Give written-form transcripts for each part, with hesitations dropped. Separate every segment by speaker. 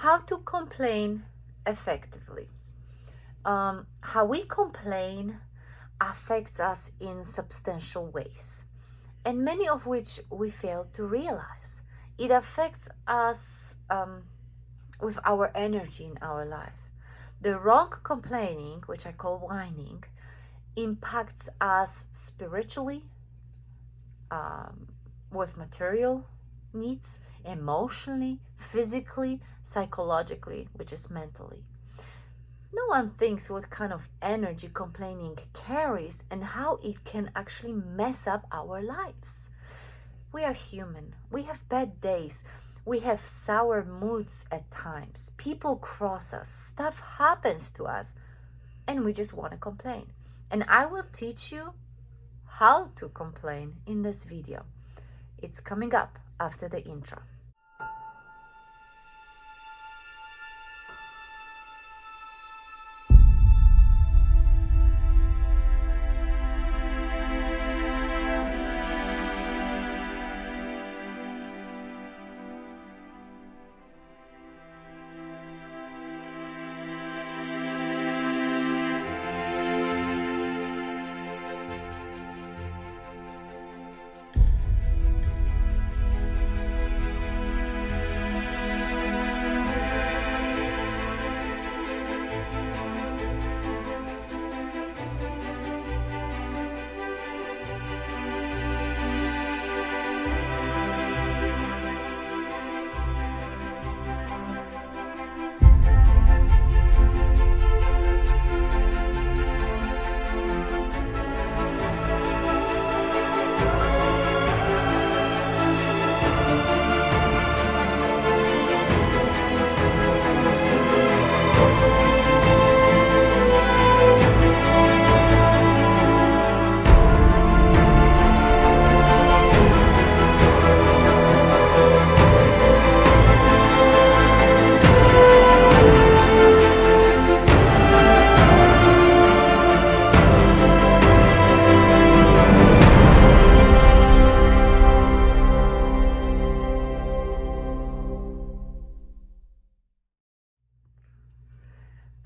Speaker 1: How to complain effectively. How we complain affects us in substantial ways, and many of which we fail to realize. It affects us with our energy in our life. The wrong complaining, which I call whining, impacts us spiritually, with material needs, emotionally, physically, psychologically, which is mentally. No one thinks what kind of energy complaining carries and how it can actually mess up our lives. We are human. We have bad days. We have sour moods at times. People cross us. Stuff happens to us. And we just want to complain. And I will teach you how to complain in this video. It's coming up after the intro.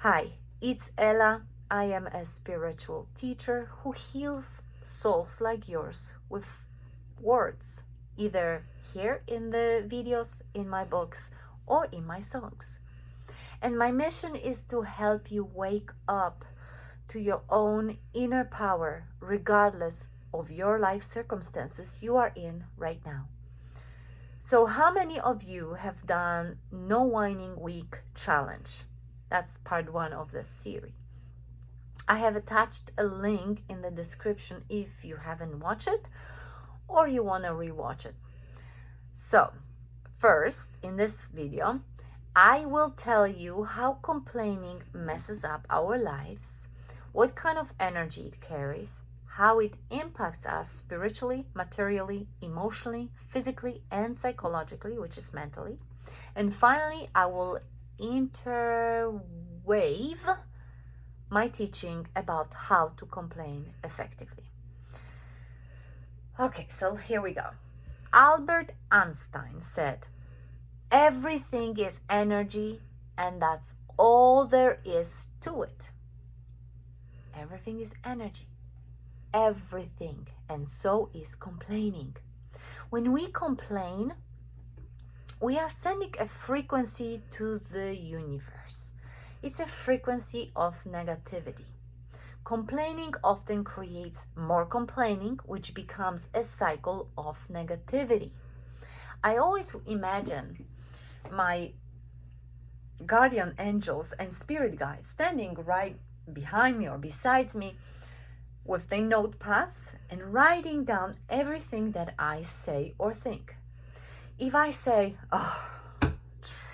Speaker 1: Hi, it's Ella. I am a spiritual teacher who heals souls like yours with words, either here in the videos, in my books, or in my songs. And my mission is to help you wake up to your own inner power, regardless of your life circumstances you are in right now. So how many of you have done No Whining Week challenge? That's part 1 of this series. I have attached a link in the description if you haven't watched it or you want to rewatch it. So, first, in this video, I will tell you how complaining messes up our lives, what kind of energy it carries, how it impacts us spiritually, materially, emotionally, physically, and psychologically, which is mentally. And finally, I will interweave my teaching about how to complain effectively. Okay, so here we go. Albert Einstein said, "Everything is energy, and that's all there is to it." Everything is energy. Everything, and so is complaining. When we complain, we are sending a frequency to the universe. It's a frequency of negativity. Complaining often creates more complaining, which becomes a cycle of negativity. I always imagine my guardian angels and spirit guides standing right behind me or beside me with their notepads and writing down everything that I say or think. If I say, "Oh,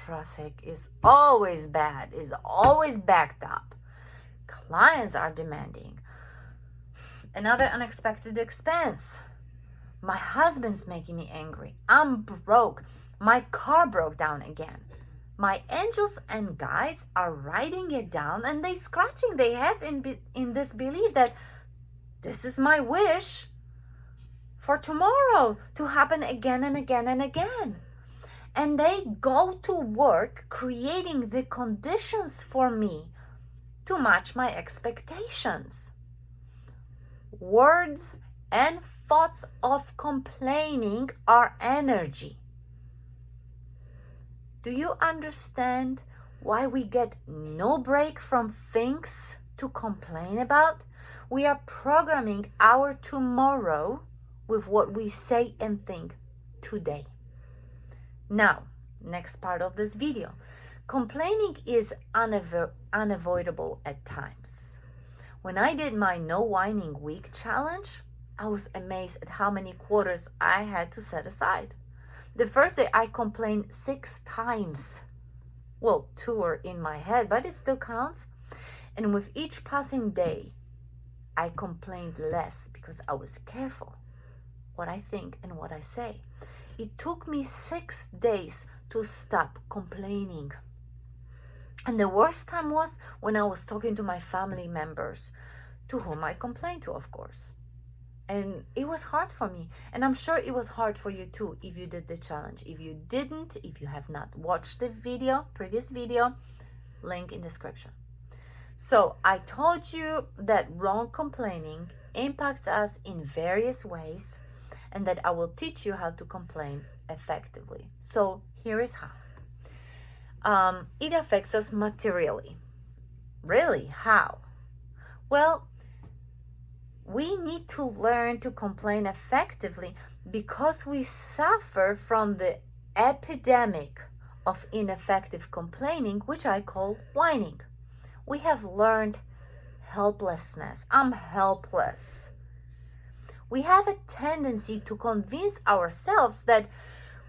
Speaker 1: traffic is always bad, is always backed up, clients are demanding, another unexpected expense, my husband's making me angry, I'm broke, my car broke down again," my angels and guides are writing it down and they scratching their heads in this belief that this is my wish for tomorrow to happen again and again and again. and they go to work creating the conditions for me to match my expectations. Words and thoughts of complaining are energy. Do you understand why we get no break from things to complain about? We are programming our tomorrow with what we say and think today. Now, next part of this video. Complaining is unavoidable at times. When I did my No Whining Week challenge, I was amazed at how many quarters I had to set aside. The first day I complained 6 times. Well, 2 were in my head, but it still counts. And with each passing day, I complained less because I was careful what I think and what I say. It took me 6 days to stop complaining. And the worst time was when I was talking to my family members, to whom I complained to, of course. And it was hard for me. And I'm sure it was hard for you too if you did the challenge. If you didn't, if you have not watched the previous video, link in description. So I told you that wrong complaining impacts us in various ways, and that I will teach you how to complain effectively. So here is how. It affects us materially. Really? How? Well, we need to learn to complain effectively because we suffer from the epidemic of ineffective complaining, which I call whining. We have learned helplessness. I'm helpless. We have a tendency to convince ourselves that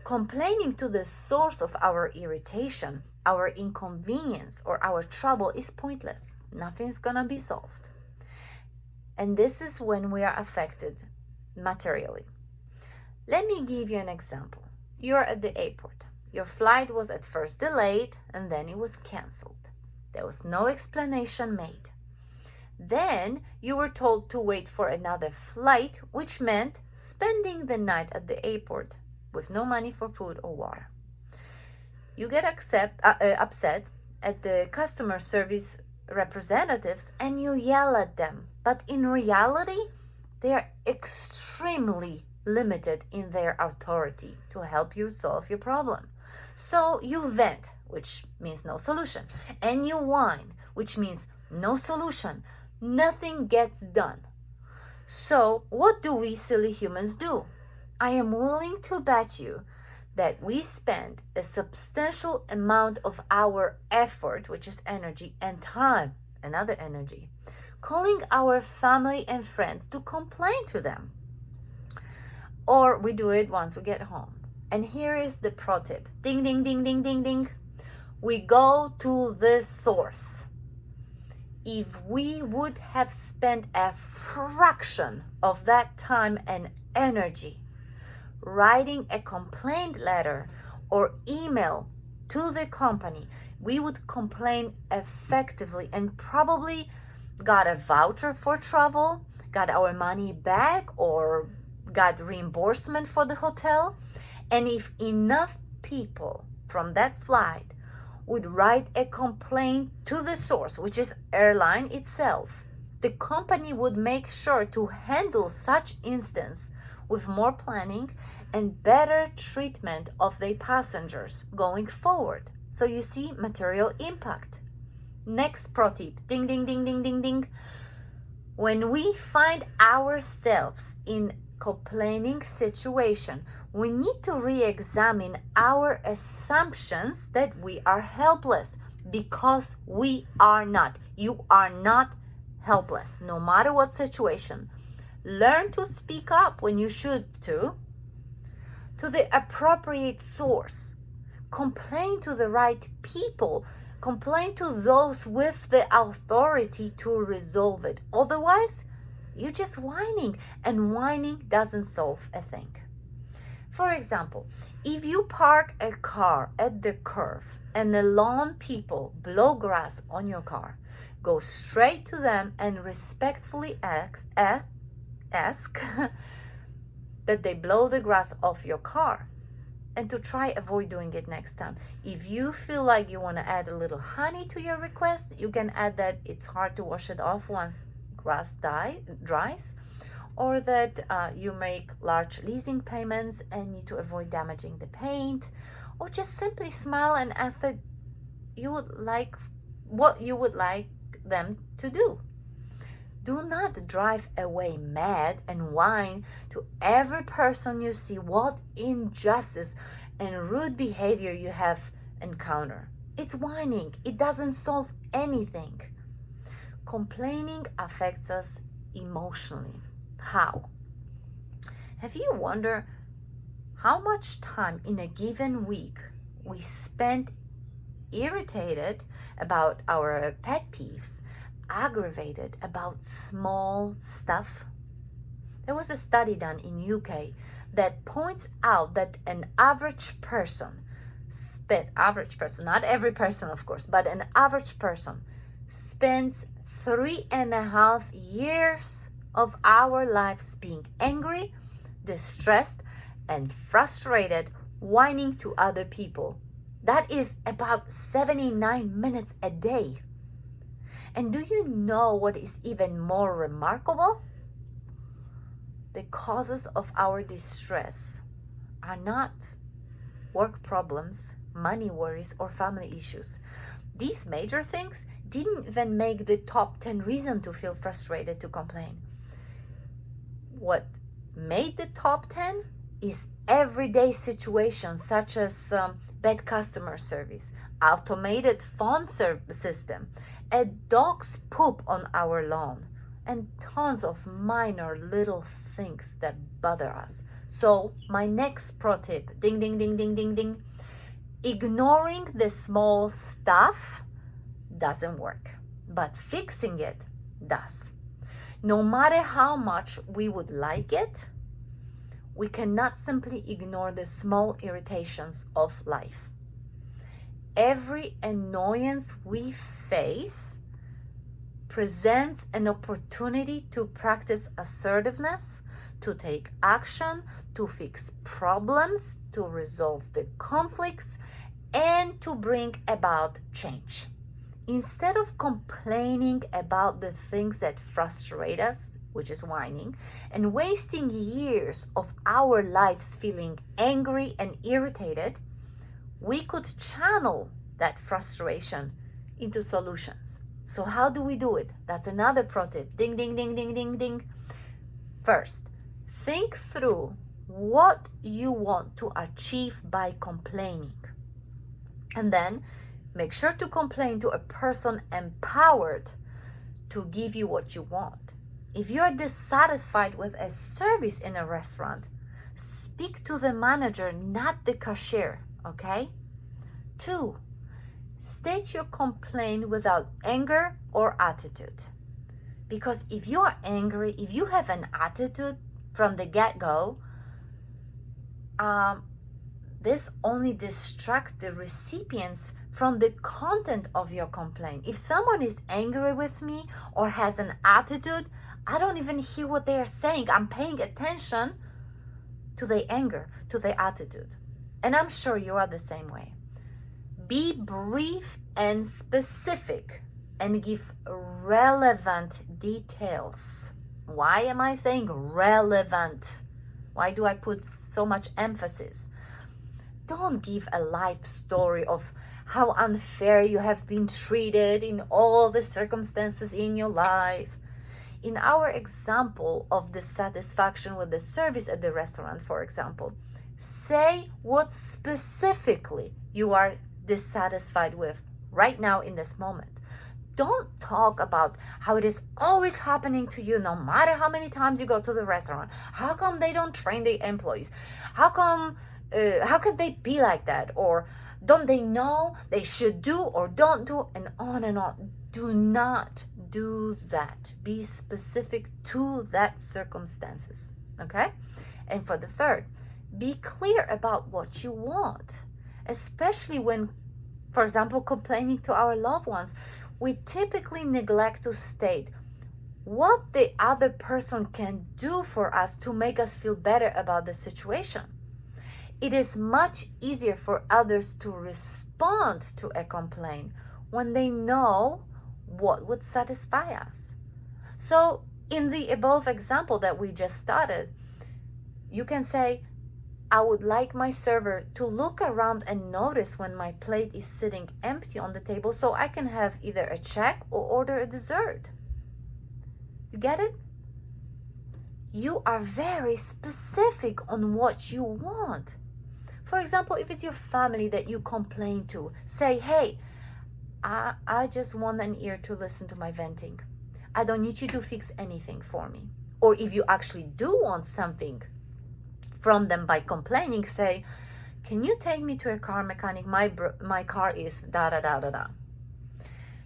Speaker 1: complaining to the source of our irritation, our inconvenience, or our trouble is pointless. Nothing's gonna be solved. And this is when we are affected materially. Let me give you an example. You're at the airport. Your flight was at first delayed and then it was canceled. There was no explanation made. Then you were told to wait for another flight, which meant spending the night at the airport with no money for food or water. You get upset at the customer service representatives and you yell at them. But in reality, they are extremely limited in their authority to help you solve your problem. So you vent, which means no solution, and you whine, which means no solution. Nothing gets done. So what do we silly humans do? I am willing to bet you that we spend a substantial amount of our effort, which is energy, and time, another energy, calling our family and friends to complain to them. Or we do it once we get home. And here is the pro tip. Ding, ding, ding, ding, ding, ding. We go to the source. If we would have spent a fraction of that time and energy writing a complaint letter or email to the company, we would complain effectively and probably got a voucher for travel, got our money back, or got reimbursement for the hotel. And if enough people from that flight would write a complaint to the source, which is airline itself, the company would make sure to handle such instance with more planning and better treatment of their passengers going forward. So you see material impact. Next pro tip, ding, ding, ding, ding, ding, ding. When we find ourselves in complaining situation, we need to re-examine our assumptions that we are helpless, because we are not. You are not helpless, no matter what situation. Learn to speak up when you should to the appropriate source. Complain to the right people. Complain to those with the authority to resolve it. Otherwise, you're just whining, and whining doesn't solve a thing. For example, if you park a car at the curb and the lawn people blow grass on your car, go straight to them and respectfully ask that they blow the grass off your car. and to try avoid doing it next time. If you feel like you want to add a little honey to your request, you can add that it's hard to wash it off once grass dries, or that you make large leasing payments and need to avoid damaging the paint, or just simply smile and ask that you would like what you would like them to do. Do not drive away mad and whine to every person you see what injustice and rude behavior you have encountered. It's whining. It doesn't solve anything. Complaining affects us emotionally. How? Have you wondered how much time in a given week we spend irritated about our pet peeves, aggravated about small stuff? There was a study done in UK that points out that an average person, not every person of course, but an average person spends 3.5 years of our lives being angry, distressed, and frustrated, whining to other people. That is about 79 minutes a day. And do you know what is even more remarkable? The causes of our distress are not work problems, money worries, or family issues. These major things didn't even make the top 10 reasons to feel frustrated to complain. What made the top 10 is everyday situations such as bad customer service, automated phone system, a dog's poop on our lawn, and tons of minor little things that bother us. So my next pro tip, ding, ding, ding, ding, ding, ding. Ignoring the small stuff doesn't work, but fixing it does. No matter how much we would like it, we cannot simply ignore the small irritations of life. Every annoyance we face presents an opportunity to practice assertiveness, to take action, to fix problems, to resolve the conflicts, and to bring about change. Instead of complaining about the things that frustrate us, which is whining, and wasting years of our lives feeling angry and irritated, we could channel that frustration into solutions. So how do we do it? That's another pro tip. Ding, ding, ding, ding, ding, ding. First, think through what you want to achieve by complaining. And then make sure to complain to a person empowered to give you what you want. If you're dissatisfied with a service in a restaurant, speak to the manager, not the cashier, okay? 2, state your complaint without anger or attitude. Because if you are angry, if you have an attitude from the get-go, this only distracts the recipients from the content of your complaint. If someone is angry with me or has an attitude, I don't even hear what they are saying. I'm paying attention to their anger, to their attitude. And I'm sure you are the same way. Be brief and specific and give relevant details. Why am I saying relevant? Why do I put so much emphasis? Don't give a life story of how unfair you have been treated in all the circumstances in your life. In our example of dissatisfaction with the service at the restaurant, for example, say what specifically you are dissatisfied with right now in this moment. Don't talk about how it is always happening to you no matter how many times you go to the restaurant. How come they don't train their employees? How could they be like that? Or don't they know they should do or don't do, and on and on. Do not do that. Be specific to that circumstances, okay? And for the third, be clear about what you want, especially when, for example, complaining to our loved ones. We typically neglect to state what the other person can do for us to make us feel better about the situation. It is much easier for others to respond to a complaint when they know what would satisfy us. So, in the above example that we just started, you can say, I would like my server to look around and notice when my plate is sitting empty on the table so I can have either a check or order a dessert. You get it? You are very specific on what you want. For example, if it's your family that you complain to, say, hey, I just want an ear to listen to my venting. I don't need you to fix anything for me. Or if you actually do want something from them by complaining, say, can you take me to a car mechanic? My car is da da da da da.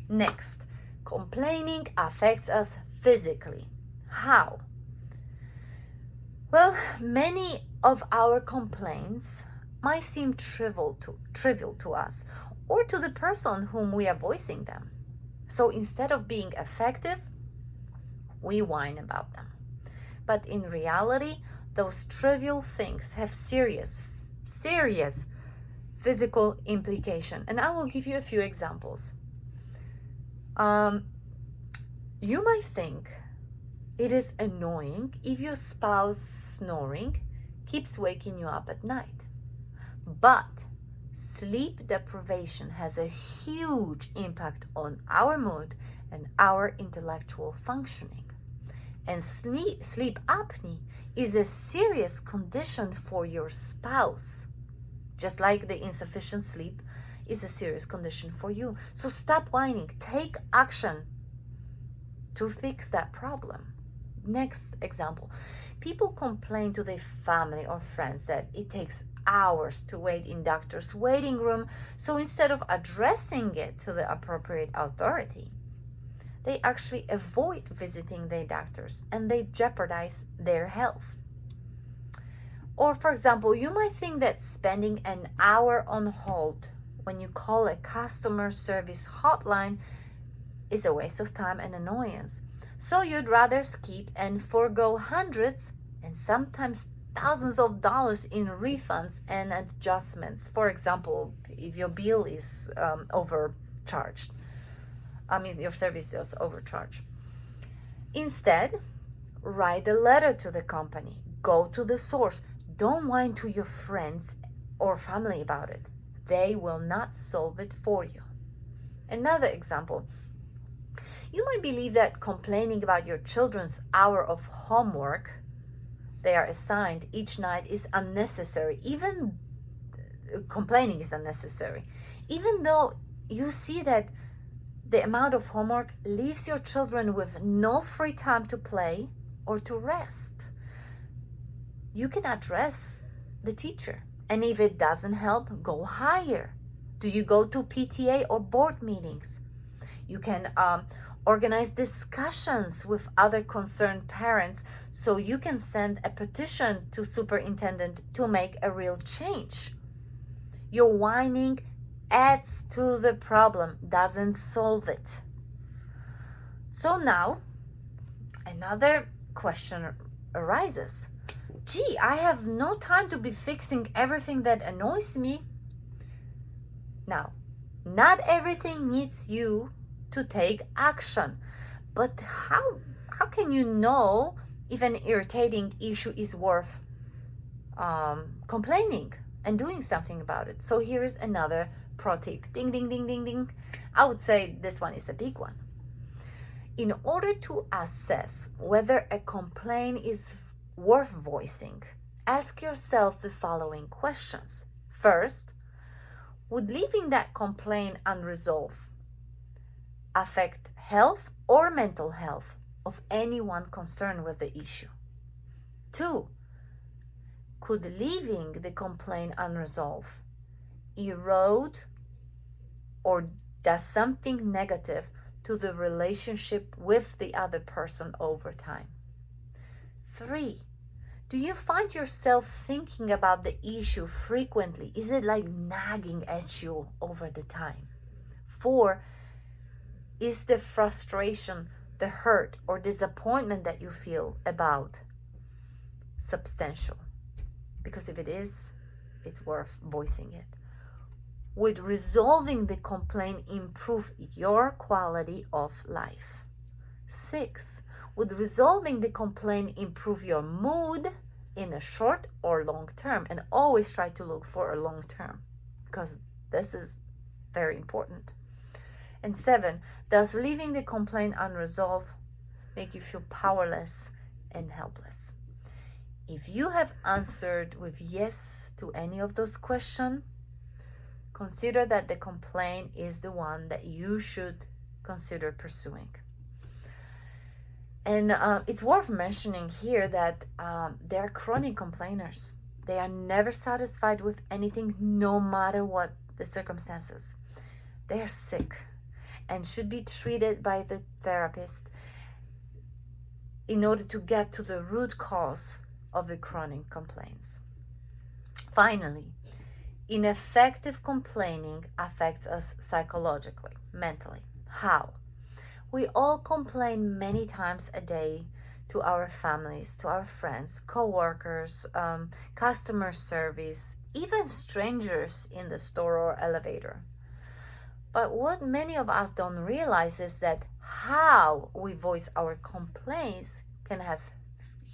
Speaker 1: Next, complaining affects us physically. How? Well, many of our complaints might seem trivial to us or to the person whom we are voicing them. So instead of being effective, we whine about them. But in reality, those trivial things have serious physical implication. And I will give you a few examples. You might think it is annoying if your spouse snoring keeps waking you up at night. But sleep deprivation has a huge impact on our mood and our intellectual functioning. And sleep apnea is a serious condition for your spouse, just like the insufficient sleep is a serious condition for you. So stop whining. Take action to fix that problem. Next example. People complain to their family or friends that it takes hours to wait in doctor's waiting room, so instead of addressing it to the appropriate authority, they actually avoid visiting their doctors and they jeopardize their health. Or for example, you might think that spending an hour on hold when you call a customer service hotline is a waste of time and annoyance. So you'd rather skip and forego hundreds and sometimes thousands of dollars in refunds and adjustments. For example, if your bill is overcharged. Your service is overcharged. Instead, write a letter to the company. Go to the source. Don't whine to your friends or family about it. They will not solve it for you. Another example. You might believe that complaining about your children's hour of homework they are assigned each night is unnecessary. Even complaining is unnecessary. Even though you see that the amount of homework leaves your children with no free time to play or to rest. You can address the teacher. And if it doesn't help, go higher. Do you go to PTA or board meetings? You can organize discussions with other concerned parents so you can send a petition to superintendent to make a real change. Your whining adds to the problem, doesn't solve it. So now, another question arises. Gee, I have no time to be fixing everything that annoys me. Now, not everything needs you to take action, but how can you know if an irritating issue is worth complaining and doing something about it? So here is another pro tip. Ding, ding, ding, ding, ding. I would say this one is a big one. In order to assess whether a complaint is worth voicing, ask yourself the following questions. First, would leaving that complaint unresolved affect health or mental health of anyone concerned with the issue? 2, could leaving the complaint unresolved erode or does something negative to the relationship with the other person over time? 3, do you find yourself thinking about the issue frequently? Is it like nagging at you over the time? 4, is the frustration, the hurt or disappointment that you feel about substantial? Because if it is, it's worth voicing it. Would resolving the complaint improve your quality of life? 6. Would resolving the complaint improve your mood in a short or long term? And always try to look for a long term, because this is very important. And 7, does leaving the complaint unresolved make you feel powerless and helpless? If you have answered with yes to any of those questions, consider that the complaint is the one that you should consider pursuing. And it's worth mentioning here that they are chronic complainers. They are never satisfied with anything, no matter what the circumstances. They are sick and should be treated by the therapist in order to get to the root cause of the chronic complaints. Finally, ineffective complaining affects us psychologically, mentally. How? We all complain many times a day to our families, to our friends, co-workers, customer service, even strangers in the store or elevator. But what many of us don't realize is that how we voice our complaints can have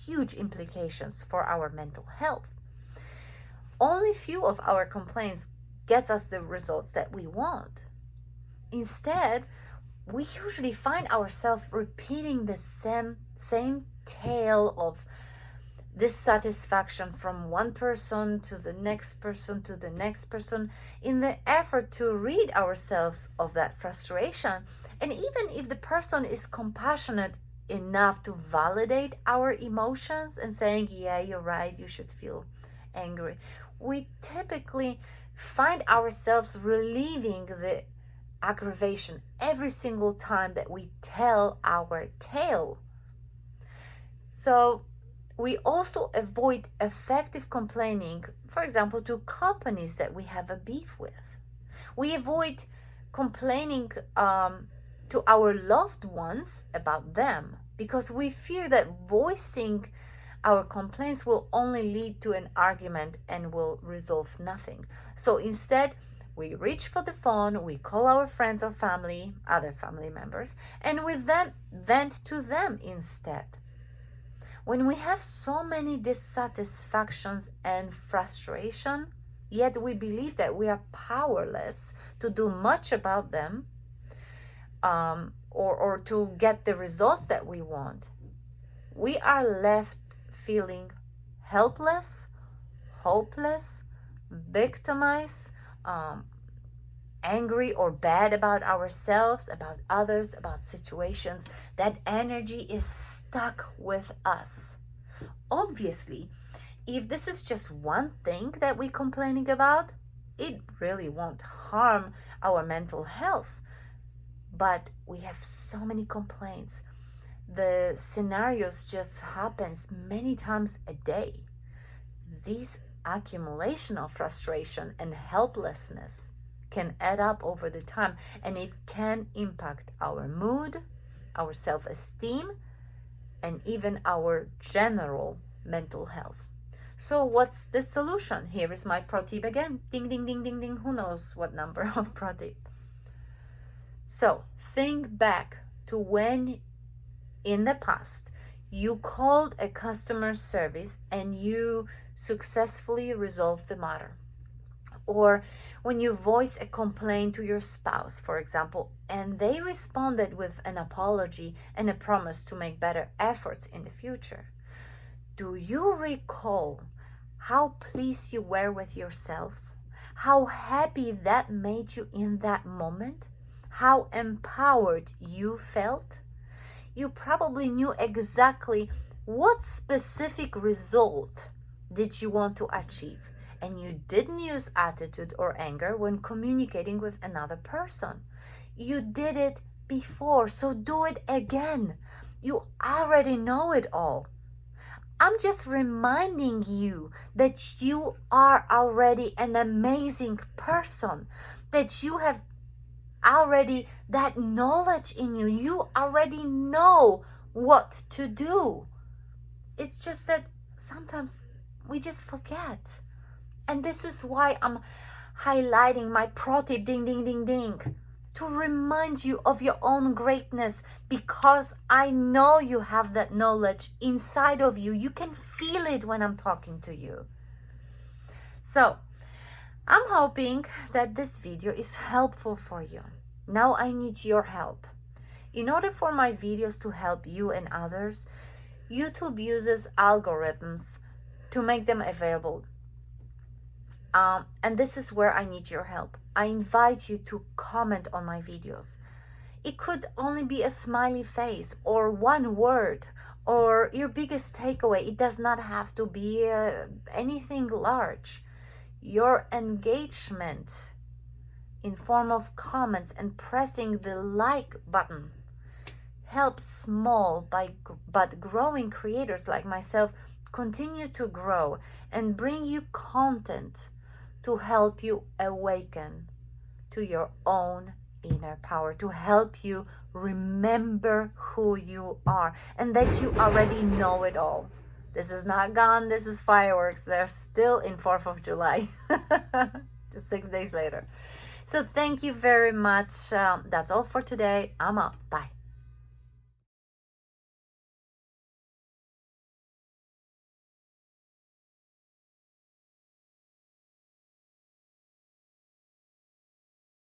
Speaker 1: huge implications for our mental health. Only few of our complaints gets us the results that we want. Instead, we usually find ourselves repeating the same tale of dissatisfaction from one person to the next person to the next person in the effort to rid ourselves of that frustration. And even if the person is compassionate enough to validate our emotions and saying, yeah, you're right, you should feel angry, we typically find ourselves relieving the aggravation every single time that we tell our tale. So we also avoid effective complaining, for example, to companies that we have a beef with. We avoid complaining to our loved ones about them because we fear that voicing our complaints will only lead to an argument and will resolve nothing. So instead, we reach for the phone, we call our friends or family, other family members, and we then vent to them instead. When we have so many dissatisfactions and frustration, yet we believe that we are powerless to do much about them, or to get the results that we want, we are left feeling helpless, hopeless, victimized, angry or bad about ourselves, about others, about situations. That energy is stuck with us. Obviously, if this is just one thing that we're complaining about, it really won't harm our mental health. But we have so many complaints. The scenarios just happens many times a day. This accumulation of frustration and helplessness can add up over the time, and it can impact our mood, our self-esteem, and even our general mental health. So what's the solution? Here is my pro tip again. Ding, ding, ding, ding, ding. Who knows what number of pro tip? So think back to when in the past you called a customer service and you successfully resolved the matter. Or when you voice a complaint to your spouse, for example, and they responded with an apology and a promise to make better efforts in the future. Do you recall how pleased you were with yourself? How happy that made you in that moment? How empowered you felt? You probably knew exactly what specific result did you want to achieve, and you didn't use attitude or anger when communicating with another person. You did it before, so do it again. You already know it all. I'm just reminding you that you are already an amazing person, that you have already that knowledge in you. You already know what to do. It's just that sometimes we just forget. And this is why I'm highlighting my pro tip, ding, ding, ding, ding, to remind you of your own greatness, because I know you have that knowledge inside of you. You can feel it when I'm talking to you. So I'm hoping that this video is helpful for you. Now I need your help. In order for my videos to help you and others, YouTube uses algorithms to make them available. And this is where I need your help. I invite you to comment on my videos. It could only be a smiley face or one word or your biggest takeaway. It does not have to be anything large. Your engagement in form of comments and pressing the like button helps small but growing creators like myself continue to grow and bring you content to help you awaken to your own inner power, to help you remember who you are and that you already know it all. This is not gone. This is fireworks. They're still in 4th of July, 6 days later. So thank you very much. That's all for today. I'm out. Bye.